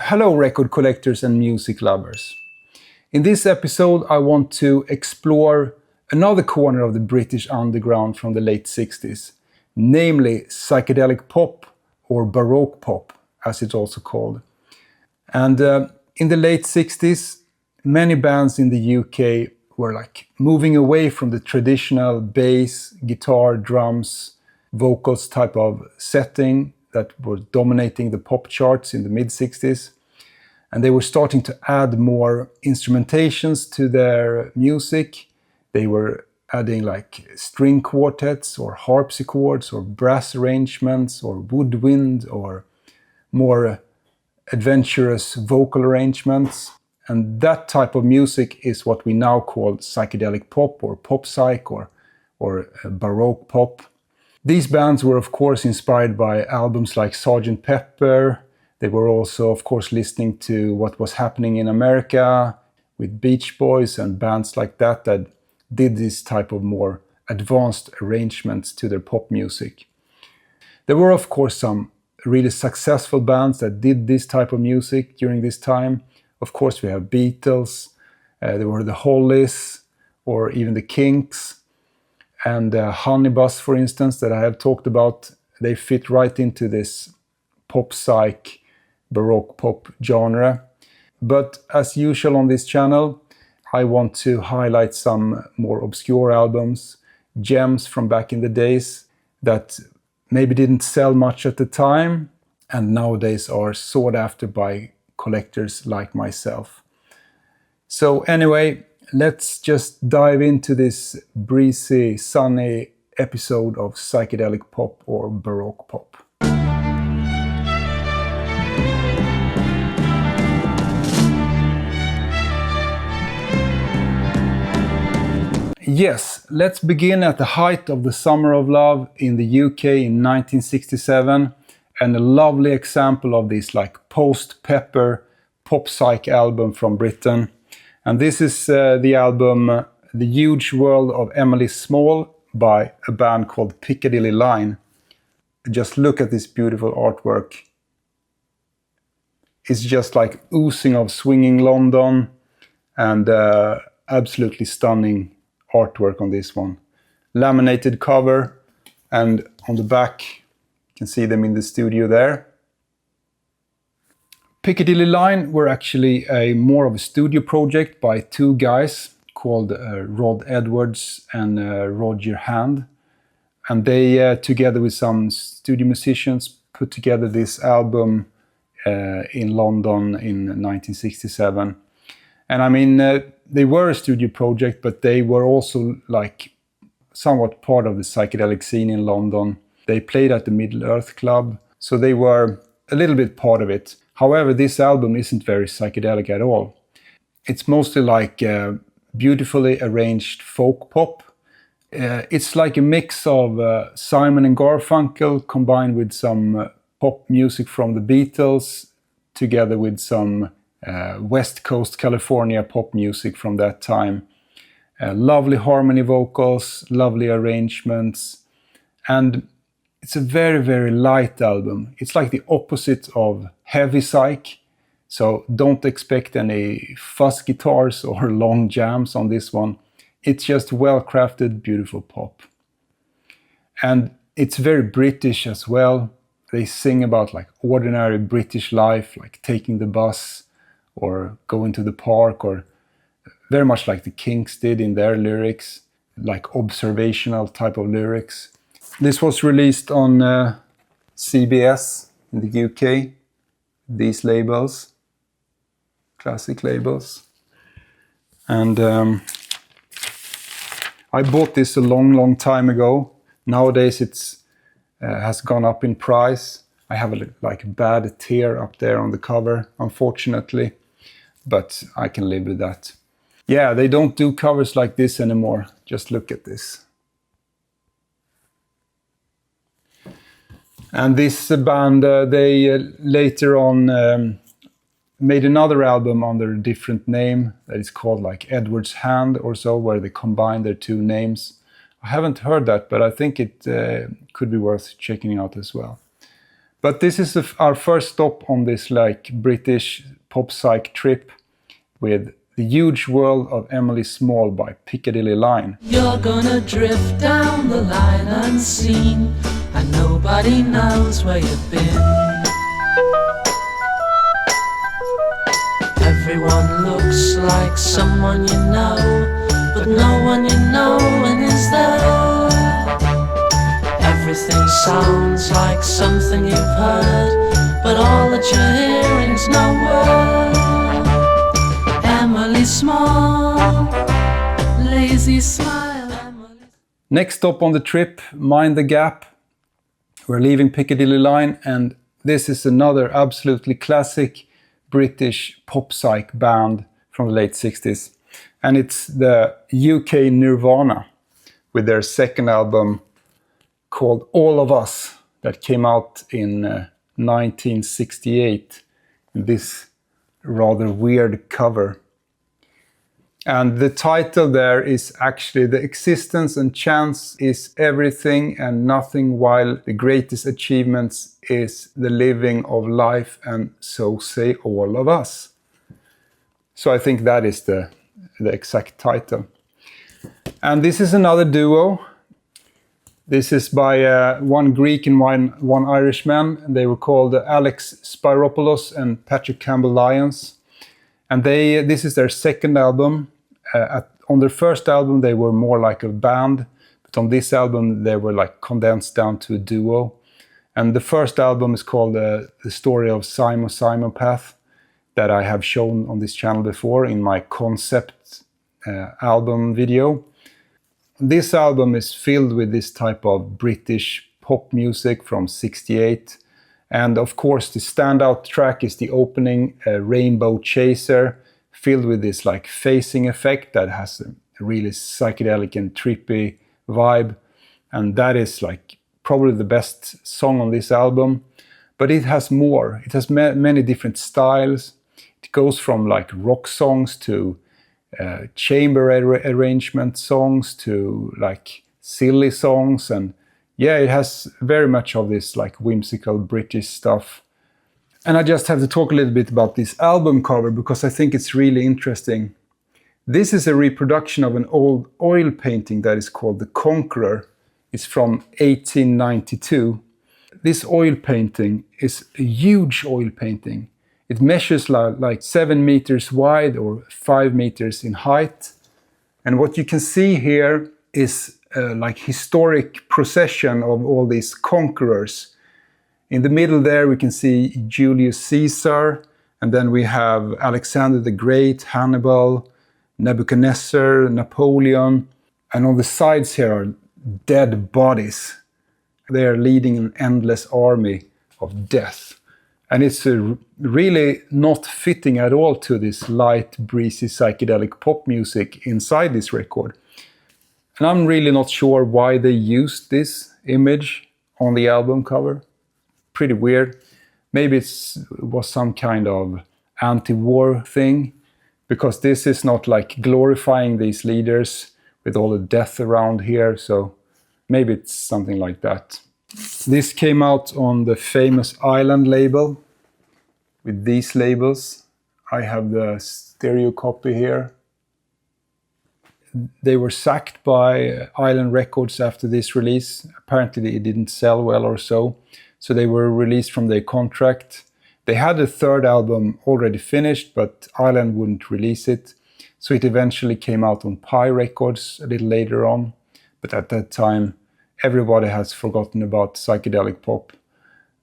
Hello record collectors and music lovers. In this episode I want to explore another corner of the British underground from the late 60s, namely psychedelic pop or Baroque pop as it's also called. And in the late 60s many bands in the UK were moving away from the traditional bass, guitar, drums, vocals type of setting that was dominating the pop charts in the mid-60s. And they were starting to add more instrumentations to their music. They were adding string quartets or harpsichords or brass arrangements or woodwind or more adventurous vocal arrangements. And that type of music is what we now call psychedelic pop or pop psych or Baroque pop. These bands were of course inspired by albums like Sgt. Pepper. They were also of course listening to what was happening in America with Beach Boys and bands like that did this type of more advanced arrangements to their pop music. There were of course some really successful bands that did this type of music during this time. Of course we have Beatles, there were the Hollies or even the Kinks. And Honeybus, for instance, that I have talked about, they fit right into this pop psych, Baroque pop genre. But as usual on this channel, I want to highlight some more obscure albums, gems from back in the days that maybe didn't sell much at the time and nowadays are sought after by collectors like myself. So anyway, let's just dive into this breezy, sunny episode of psychedelic pop or Baroque pop. Yes, let's begin at the height of the Summer of Love in the UK in 1967, and a lovely example of this post-Pepper pop psych album from Britain. And this is the album The Huge World of Emily Small by a band called Picadilly Line. Just look at this beautiful artwork. It's just oozing of swinging London and absolutely stunning artwork on this one. Laminated cover, and on the back you can see them in the studio there. Picadilly Line were actually more of a studio project by two guys called Rod Edwards and Roger Hand. And they, together with some studio musicians, put together this album in London in 1967. And I mean, they were a studio project, but they were also somewhat part of the psychedelic scene in London. They played at the Middle-earth Club, so they were a little bit part of it. However, this album isn't very psychedelic at all. It's mostly beautifully arranged folk pop. It's like a mix of Simon and Garfunkel combined with some pop music from the Beatles, together with some West Coast California pop music from that time. Lovely harmony vocals, lovely arrangements, and it's a very, very light album. It's like the opposite of heavy psych, so don't expect any fuzz guitars or long jams on this one. It's just well-crafted, beautiful pop. And it's very British as well. They sing about ordinary British life, like taking the bus or going to the park, or very much like the Kinks did in their lyrics, observational type of lyrics. This was released on CBS in the UK, these labels, classic labels. And I bought this a long time ago. Nowadays it's has gone up in price. I have a bad tear up there on the cover, unfortunately, but I can live with that. Yeah, they don't do covers like this anymore. Just look at this. And this band, they later on made another album under a different name that is called Edward's Hand or so, where they combine their two names. I haven't heard that, but I think it could be worth checking out as well. But this is our first stop on this like British pop psych trip with The Huge World of Emily Small by Piccadilly Line. You're gonna drift down the line unseen, and nobody knows where you've been. Everyone looks like someone you know, but no one you know is there. Everything sounds like something you've heard, but all that you're hearing's no word. Emily Small, lazy smile, Emily. Next stop on the trip, Mind the Gap. We're leaving Piccadilly Line, and this is another absolutely classic British pop psych band from the late 60s. And it's the UK Nirvana with their second album called All of Us that came out in 1968 in this rather weird cover. And the title there is actually The Existence and Chance is Everything and Nothing, while the greatest achievements is the living of life, and so say all of us. So I think that is the exact title. And this is another duo. This is by one Greek and one Irishman. And they were called Alex Spyropoulos and Patrick Campbell-Lyons. And this is their second album. On their first album, they were more like a band. But on this album, they were like condensed down to a duo. And the first album is called The Story of Simon Path, that I have shown on this channel before in my concept album video. This album is filled with this type of British pop music from '68. And of course, the standout track is the opening, Rainbow Chaser, filled with this like phasing effect that has a really psychedelic and trippy vibe. And that is like probably the best song on this album. But it has more. It has many different styles. It goes from like rock songs to chamber arrangement songs to like silly songs, and yeah, it has very much of this like whimsical British stuff. And I just have to talk a little bit about this album cover because I think it's really interesting. This is a reproduction of an old oil painting that is called The Conqueror. It's from 1892. This oil painting is a huge oil painting. It measures like 7 meters wide or 5 meters in height. And what you can see here is like historic procession of all these conquerors. In the middle there we can see Julius Caesar, and then we have Alexander the Great, Hannibal, Nebuchadnezzar, Napoleon, and on the sides here are dead bodies. They are leading an endless army of death. And it's really not fitting at all to this light, breezy, psychedelic pop music inside this record. And I'm really not sure why they used this image on the album cover. Pretty weird. Maybe it was some kind of anti-war thing, because this is not like glorifying these leaders with all the death around here. So maybe it's something like that. This came out on the famous Island label with these labels. I have the stereo copy here. They were sacked by Island Records after this release. Apparently it didn't sell well or so. So they were released from their contract. They had a third album already finished, but Island wouldn't release it. So it eventually came out on Pi Records a little later on. But at that time, everybody has forgotten about psychedelic pop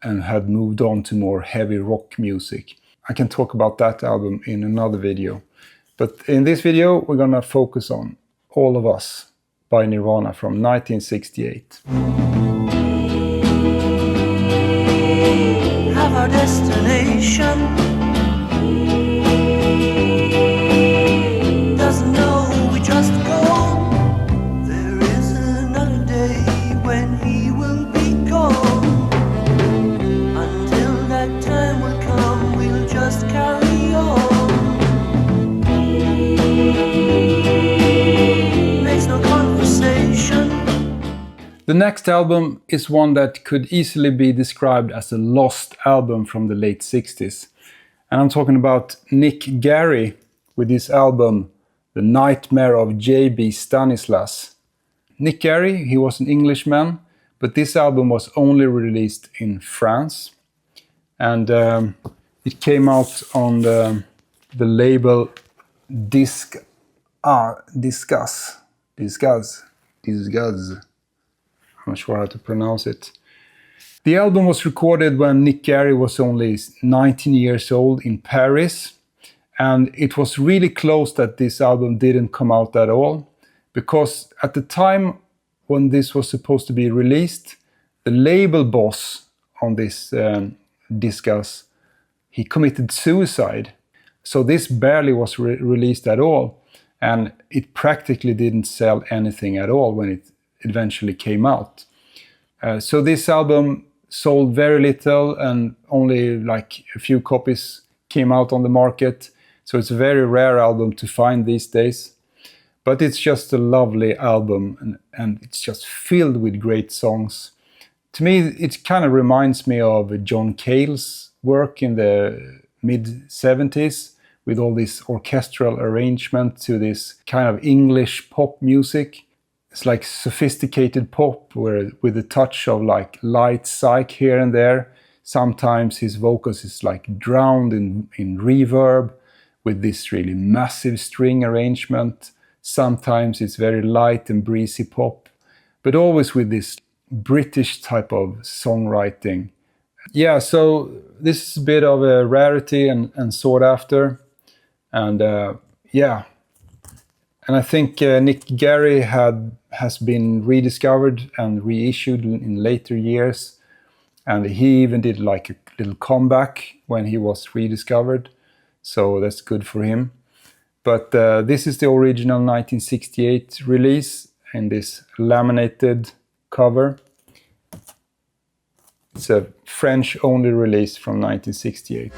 and had moved on to more heavy rock music. I can talk about that album in another video. But in this video, we're gonna focus on All of Us by Nirvana from 1968. Have our destination. Doesn't know we just go. There is another day when he will be gone. Until that time will come, we'll just carry on. Makes no conversation. The next album is one that could easily be described as a lost album from the late 60s. And I'm talking about Nick Garrie with his album The Nightmare of J.B. Stanislas. Nick Garrie, he was an Englishman, but this album was only released in France. And it came out on the label Disguz. I'm not sure how to pronounce it. The album was recorded when Nick Garrie was only 19 years old in Paris. And it was really close that this album didn't come out at all. Because at the time when this was supposed to be released, the label boss on this Disguz, he committed suicide. So this barely was released at all. And it practically didn't sell anything at all when it eventually came out. So this album sold very little and only like a few copies came out on the market. So it's a very rare album to find these days. But it's just a lovely album and it's just filled with great songs. To me, it kind of reminds me of John Cale's work in the mid-70s with all this orchestral arrangement to this kind of English pop music. It's like sophisticated pop with a touch of like light psych here and there. Sometimes his vocals is like drowned in reverb with this really massive string arrangement. Sometimes it's very light and breezy pop, but always with this British type of songwriting. Yeah, so this is a bit of a rarity and sought after. And yeah, and I think Nick Garrie has been rediscovered and reissued in later years. And he even did like a little comeback when he was rediscovered. So that's good for him. But this is the original 1968 release in this laminated cover. It's a French-only release from 1968.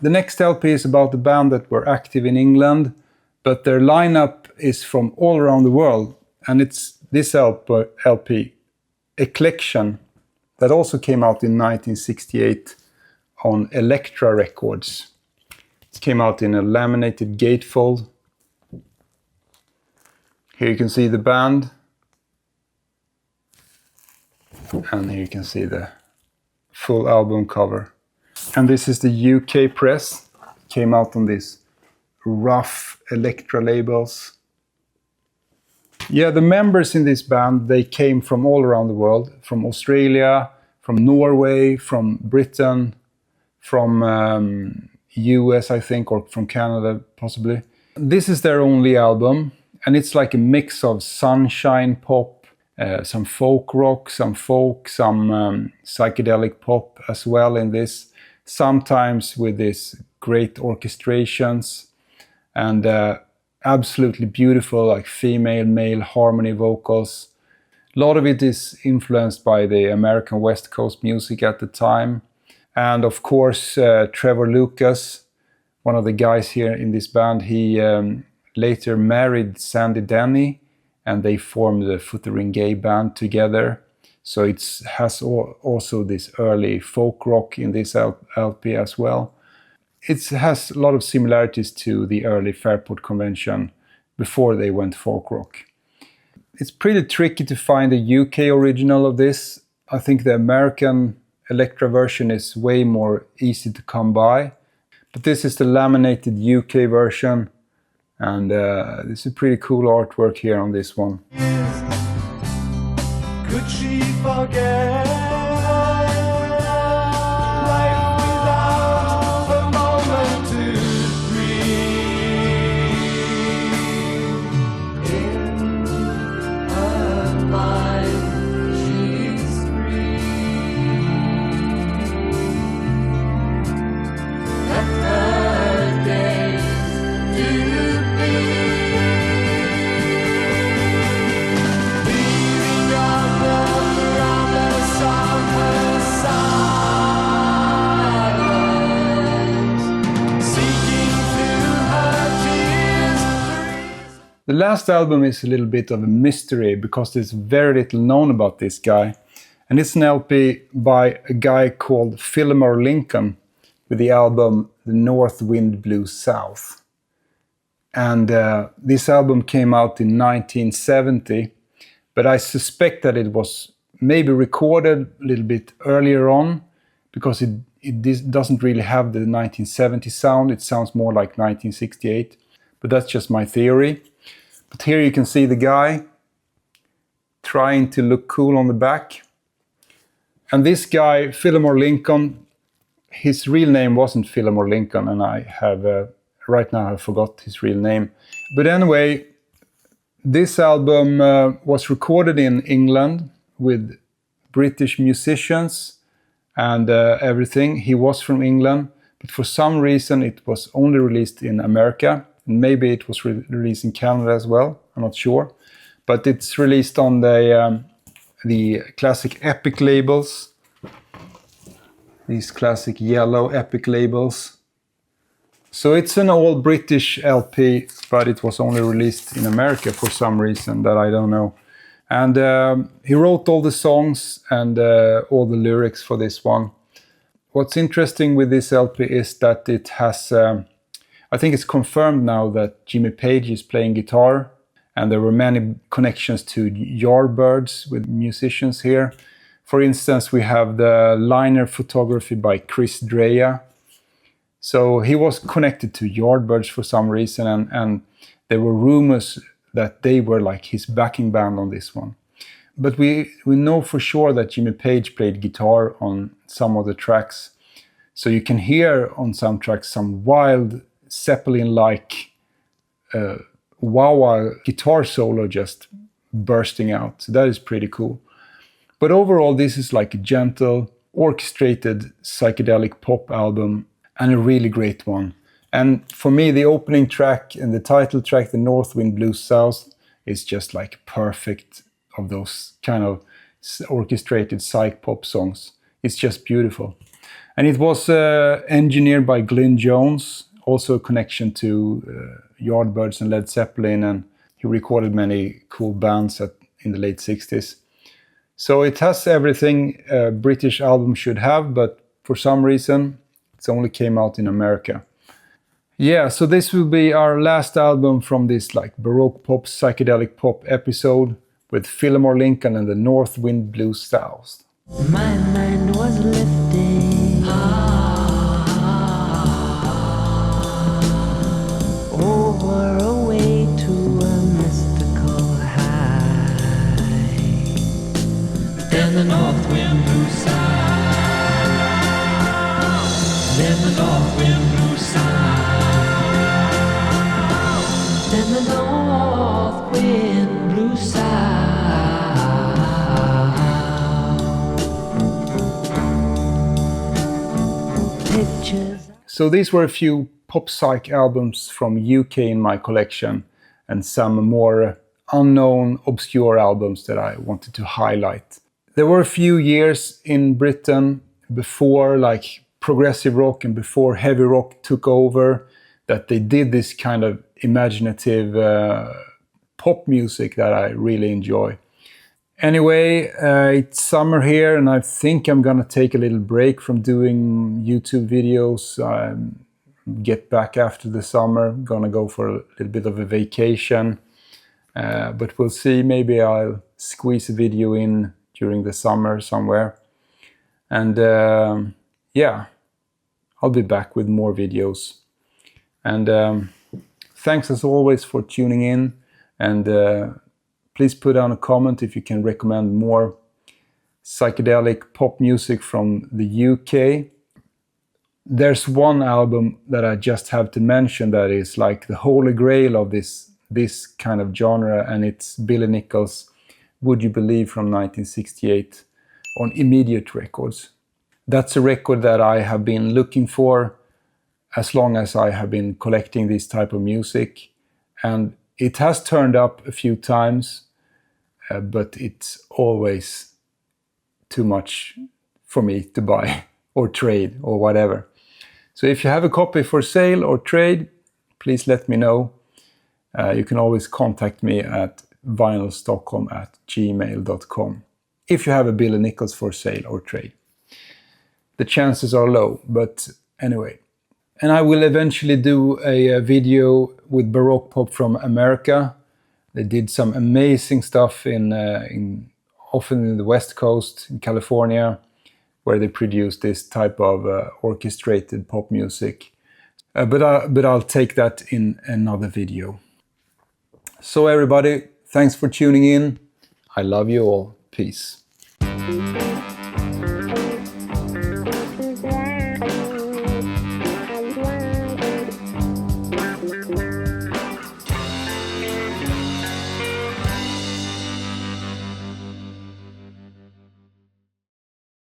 The next LP is about a band that were active in England, but their lineup is from all around the world. And it's this LP, Eclection, that also came out in 1968 on Elektra Records. It came out in a laminated gatefold. Here you can see the band. And here you can see the full album cover. And this is the UK press. Came out on these rough Elektra labels. Yeah, the members in this band, they came from all around the world. From Australia, from Norway, from Britain, from US, I think, or from Canada, possibly. This is their only album. And it's like a mix of sunshine pop, some folk rock, some folk, some psychedelic pop as well in this. Sometimes with these great orchestrations and absolutely beautiful like female-male harmony vocals. A lot of it is influenced by the American West Coast music at the time. And of course, Trevor Lucas, one of the guys here in this band, he later married Sandy Denny and they formed the Futtering Gay band together. So it has also this early folk rock in this LP as well. It has a lot of similarities to the early Fairport Convention before they went folk rock. It's pretty tricky to find a UK original of this. I think the American Elektra version is way more easy to come by. But this is the laminated UK version. And this is pretty cool artwork here on this one. Could she forget life without the The last album is a little bit of a mystery because there's very little known about this guy. And it's an LP by a guy called Philamore with the album The North Wind Blew South. And this album came out in 1970, but I suspect that it was maybe recorded a little bit earlier on because it doesn't really have the 1970 sound. It sounds more like 1968, but that's just my theory. But here you can see the guy trying to look cool on the back. And this guy, Philamore, his real name wasn't Philamore, and I have, right now I forgot his real name. But anyway, this album was recorded in England with British musicians and everything. He was from England, but for some reason it was only released in America. Maybe it was released in Canada as well, I'm not sure. But it's released on the classic Epic labels. These classic yellow Epic labels. So it's an all British LP, but it was only released in America for some reason that I don't know. And he wrote all the songs and all the lyrics for this one. What's interesting with this LP is that it has... I think it's confirmed now that Jimmy Page is playing guitar, and there were many connections to Yardbirds with musicians here. For instance, we have the liner photography by Chris Dreja. So he was connected to Yardbirds for some reason, and there were rumors that they were like his backing band on this one. But we know for sure that Jimmy Page played guitar on some of the tracks. So you can hear on some tracks some wild Zeppelin-like wah-wah guitar solo just bursting out. So that is pretty cool. But overall, this is like a gentle, orchestrated psychedelic pop album and a really great one. And for me, the opening track and the title track, The North Wind Blew South, is just like perfect of those kind of orchestrated psych pop songs. It's just beautiful. And it was engineered by Glyn Jones, also a connection to Yardbirds and Led Zeppelin, and he recorded many cool bands in the late 60s. So it has everything a British album should have, but for some reason it only came out in America. Yeah, so this will be our last album from this like Baroque Pop Psychedelic Pop episode with Philamore and The North Wind Blew South. My mind was lifting over away to a mystical high. Then the north wind blew south. Then the north wind blew south. Then the north wind blew south. Pictures. So these were a few pop psych albums from UK in my collection, and some more unknown, obscure albums that I wanted to highlight. There were a few years in Britain before like progressive rock and before heavy rock took over that they did this kind of imaginative pop music that I really enjoy. Anyway, it's summer here, and I think I'm gonna take a little break from doing YouTube videos. Get back after the summer, gonna go for a little bit of a vacation, but we'll see. Maybe I'll squeeze a video in during the summer somewhere, and yeah, I'll be back with more videos. And thanks as always for tuning in, and please put down a comment if you can recommend more psychedelic pop music from the UK. There's one album that I just have to mention that is like the holy grail of this kind of genre, and it's Billy Nichol's Would You Believe from 1968 on Immediate Records. That's a record that I have been looking for as long as I have been collecting this type of music, and it has turned up a few times, but it's always too much for me to buy or trade or whatever. So if you have a copy for sale or trade, please let me know. You can always contact me at vinylstockholm@gmail.com if you have a bill of nickels for sale or trade. The chances are low, but anyway. And I will eventually do a video with Baroque Pop from America. They did some amazing stuff often in the West Coast, in California, where they produced this type of orchestrated pop music. But I'll take that in another video. So everybody, thanks for tuning in. I love you all. Peace.